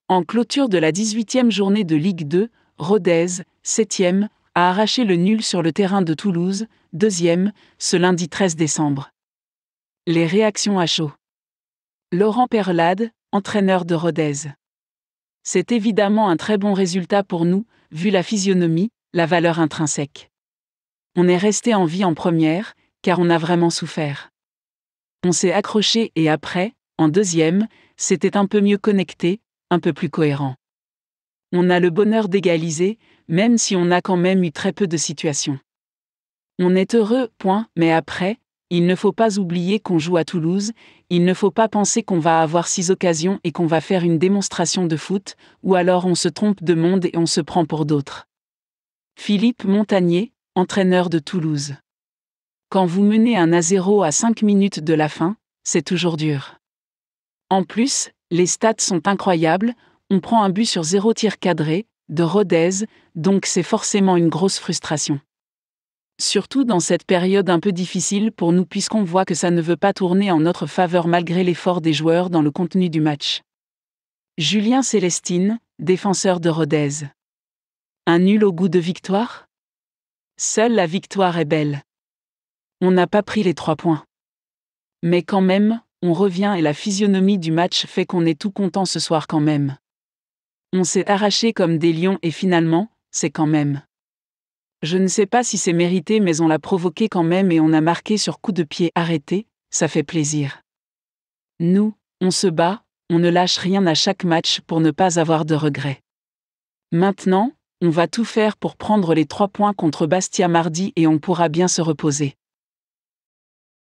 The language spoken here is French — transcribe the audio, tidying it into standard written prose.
En clôture de la 18e journée de Ligue 2, Rodez, 7e, a arraché le nul sur le terrain de Toulouse, 2e, ce lundi 13 décembre. Les réactions à chaud. Laurent Perlade, entraîneur de Rodez. C'est évidemment un très bon résultat pour nous, vu la physionomie, la valeur intrinsèque. On est resté en vie en première, car on a vraiment souffert. On s'est accroché et après, en deuxième, c'était un peu mieux connecté, un peu plus cohérent. On a le bonheur d'égaliser, même si on a quand même eu très peu de situations. On est heureux, point, mais après, il ne faut pas oublier qu'on joue à Toulouse, il ne faut pas penser qu'on va avoir 6 occasions et qu'on va faire une démonstration de foot, ou alors on se trompe de monde et on se prend pour d'autres. Philippe Montagnier, entraîneur de Toulouse. Quand vous menez 1-0 à 5 minutes de la fin, c'est toujours dur. En plus, les stats sont incroyables, on prend un but sur 0 tir cadré, de Rodez, donc c'est forcément une grosse frustration. Surtout dans cette période un peu difficile pour nous puisqu'on voit que ça ne veut pas tourner en notre faveur malgré l'effort des joueurs dans le contenu du match. Julien Célestine, défenseur de Rodez. Un nul au goût de victoire ? Seule la victoire est belle. On n'a pas pris les 3 points. Mais quand même, on revient et la physionomie du match fait qu'on est tout content ce soir quand même. On s'est arraché comme des lions et finalement, c'est quand même. Je ne sais pas si c'est mérité mais on l'a provoqué quand même et on a marqué sur coup de pied arrêté, ça fait plaisir. Nous, on se bat, on ne lâche rien à chaque match pour ne pas avoir de regrets. Maintenant, on va tout faire pour prendre les 3 points contre Bastia mardi et on pourra bien se reposer.